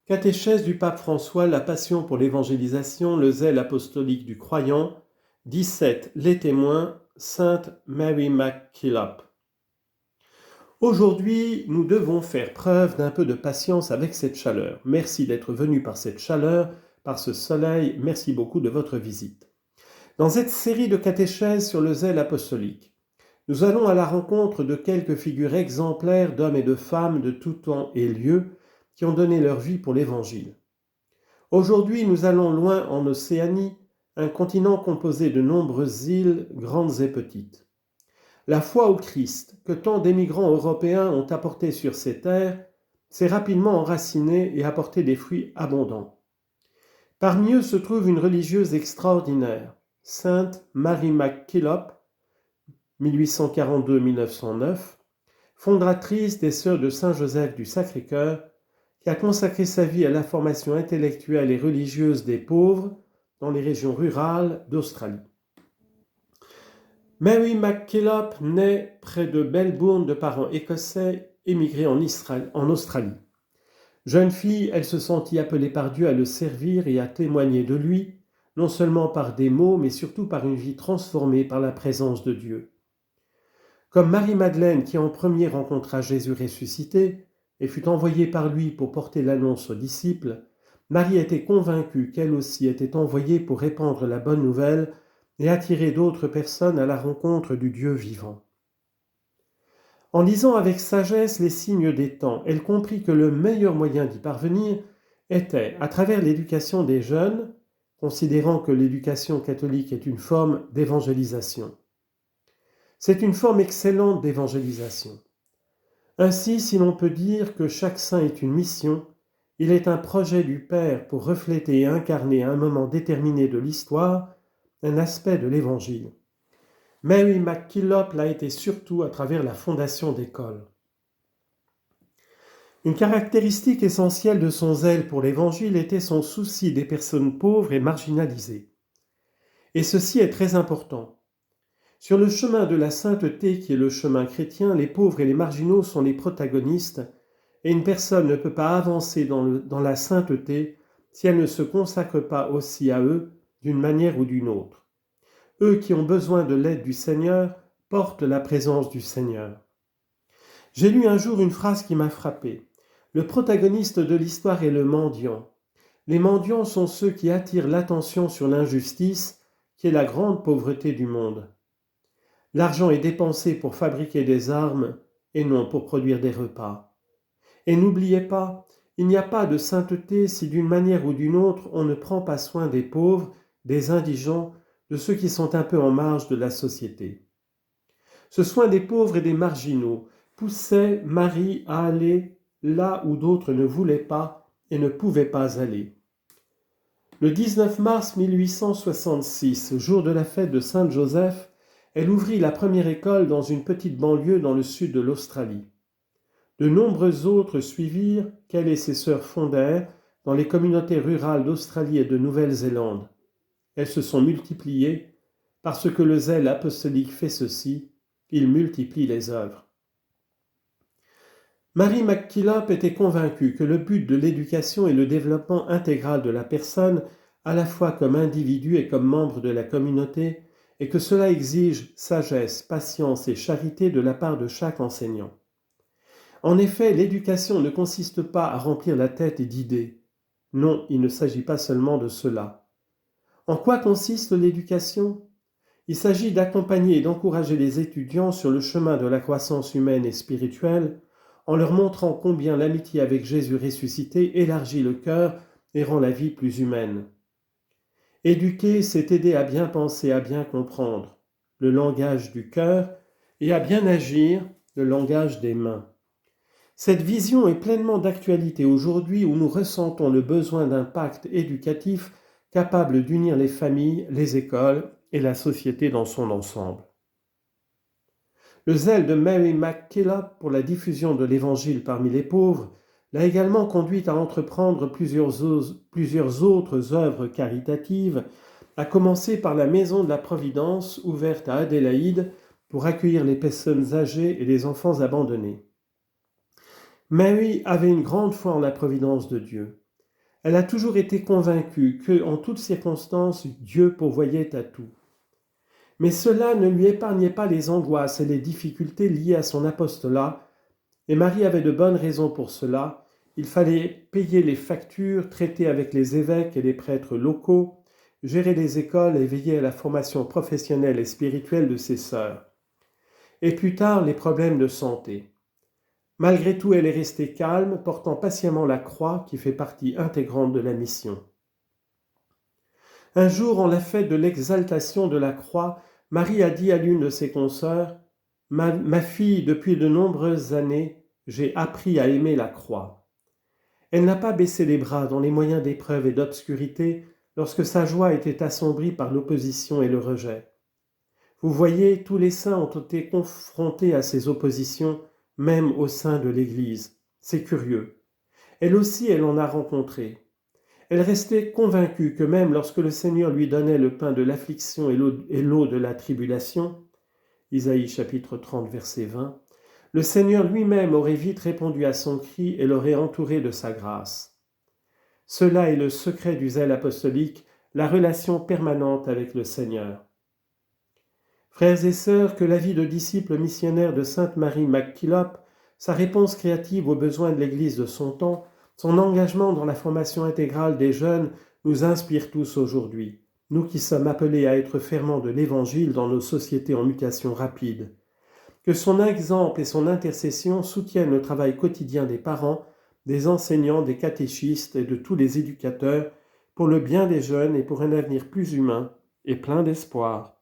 Catéchèse du pape François, la passion pour l'évangélisation, le zèle apostolique du croyant, 17. Les témoins, Sainte Mary MacKillop. Aujourd'hui, nous devons faire preuve d'un peu de patience avec cette chaleur. Merci d'être venu par cette chaleur, par ce soleil. Merci beaucoup de votre visite. Dans cette série de catéchèses sur le zèle apostolique, nous allons à la rencontre de quelques figures exemplaires d'hommes et de femmes de tout temps et lieu qui ont donné leur vie pour l'Évangile. Aujourd'hui, nous allons loin en Océanie, un continent composé de nombreuses îles, grandes et petites. La foi au Christ, que tant d'émigrants européens ont apportée sur ces terres, s'est rapidement enracinée et apporté des fruits abondants. Parmi eux se trouve une religieuse extraordinaire, Sainte Mary MacKillop, 1842-1909, fondatrice des Sœurs de Saint-Joseph du Sacré-Cœur, qui a consacré sa vie à la formation intellectuelle et religieuse des pauvres dans les régions rurales d'Australie. Mary MacKillop naît près de Melbourne de parents écossais émigrés en Australie. Jeune fille, elle se sentit appelée par Dieu à le servir et à témoigner de lui, non seulement par des mots, mais surtout par une vie transformée par la présence de Dieu. Comme Marie-Madeleine qui en premier rencontra Jésus ressuscité et fut envoyée par lui pour porter l'annonce aux disciples, Marie était convaincue qu'elle aussi était envoyée pour répandre la bonne nouvelle et attirer d'autres personnes à la rencontre du Dieu vivant. En lisant avec sagesse les signes des temps, elle comprit que le meilleur moyen d'y parvenir était, à travers l'éducation des jeunes, considérant que l'éducation catholique est une forme d'évangélisation. C'est une forme excellente d'évangélisation. Ainsi, si l'on peut dire que chaque saint est une mission, il est un projet du Père pour refléter et incarner à un moment déterminé de l'histoire un aspect de l'Évangile. Mary MacKillop l'a été surtout à travers la fondation d'écoles. Une caractéristique essentielle de son zèle pour l'Évangile était son souci des personnes pauvres et marginalisées. Et ceci est très important. Sur le chemin de la sainteté qui est le chemin chrétien, les pauvres et les marginaux sont les protagonistes et une personne ne peut pas avancer dans la sainteté si elle ne se consacre pas aussi à eux d'une manière ou d'une autre. Eux qui ont besoin de l'aide du Seigneur portent la présence du Seigneur. J'ai lu un jour une phrase qui m'a frappé. Le protagoniste de l'histoire est le mendiant. Les mendiants sont ceux qui attirent l'attention sur l'injustice qui est la grande pauvreté du monde. L'argent est dépensé pour fabriquer des armes et non pour produire des repas. Et n'oubliez pas, il n'y a pas de sainteté si d'une manière ou d'une autre on ne prend pas soin des pauvres, des indigents, de ceux qui sont un peu en marge de la société. Ce soin des pauvres et des marginaux poussait Marie à aller là où d'autres ne voulaient pas et ne pouvaient pas aller. Le 19 mars 1866, jour de la fête de Saint-Joseph, elle ouvrit la première école dans une petite banlieue dans le sud de l'Australie. De nombreuses autres suivirent qu'elle et ses sœurs fondèrent dans les communautés rurales d'Australie et de Nouvelle-Zélande. Elles se sont multipliées parce que le zèle apostolique fait ceci, il multiplie les œuvres. Mary MacKillop était convaincue que le but de l'éducation est le développement intégral de la personne, à la fois comme individu et comme membre de la communauté, et que cela exige sagesse, patience et charité de la part de chaque enseignant. En effet, l'éducation ne consiste pas à remplir la tête d'idées. Non, il ne s'agit pas seulement de cela. En quoi consiste l'éducation ? Il s'agit d'accompagner et d'encourager les étudiants sur le chemin de la croissance humaine et spirituelle, en leur montrant combien l'amitié avec Jésus ressuscité élargit le cœur et rend la vie plus humaine. Éduquer, c'est aider à bien penser, à bien comprendre, le langage du cœur, et à bien agir, le langage des mains. Cette vision est pleinement d'actualité aujourd'hui où nous ressentons le besoin d'un pacte éducatif capable d'unir les familles, les écoles et la société dans son ensemble. Le zèle de Mary MacKillop pour la diffusion de l'Évangile parmi les pauvres l'a également conduite à entreprendre plusieurs autres œuvres caritatives, à commencer par la Maison de la Providence ouverte à Adélaïde pour accueillir les personnes âgées et les enfants abandonnés. Mary avait une grande foi en la providence de Dieu. Elle a toujours été convaincue que, en toutes circonstances, Dieu pourvoyait à tout. Mais cela ne lui épargnait pas les angoisses et les difficultés liées à son apostolat, et Marie avait de bonnes raisons pour cela. Il fallait payer les factures, traiter avec les évêques et les prêtres locaux, gérer les écoles et veiller à la formation professionnelle et spirituelle de ses sœurs. Et plus tard, les problèmes de santé. Malgré tout, elle est restée calme, portant patiemment la croix qui fait partie intégrante de la mission. Un jour, en la fête de l'exaltation de la croix, Marie a dit à l'une de ses consoeurs « Ma fille, depuis de nombreuses années, j'ai appris à aimer la croix. » Elle n'a pas baissé les bras dans les moyens d'épreuve et d'obscurité lorsque sa joie était assombrie par l'opposition et le rejet. Vous voyez, tous les saints ont été confrontés à ces oppositions, même au sein de l'Église. C'est curieux. Elle aussi, elle en a rencontré. Elle restait convaincue que même lorsque le Seigneur lui donnait le pain de l'affliction et l'eau de la tribulation, Isaïe chapitre 30, verset 20, le Seigneur lui-même aurait vite répondu à son cri et l'aurait entouré de sa grâce. Cela est le secret du zèle apostolique, la relation permanente avec le Seigneur. Frères et sœurs, que la vie de disciple missionnaire de Sainte Marie MacKillop, sa réponse créative aux besoins de l'Église de son temps, son engagement dans la formation intégrale des jeunes nous inspirent tous aujourd'hui, nous qui sommes appelés à être ferments de l'Évangile dans nos sociétés en mutation rapide. Que son exemple et son intercession soutiennent le travail quotidien des parents, des enseignants, des catéchistes et de tous les éducateurs pour le bien des jeunes et pour un avenir plus humain et plein d'espoir.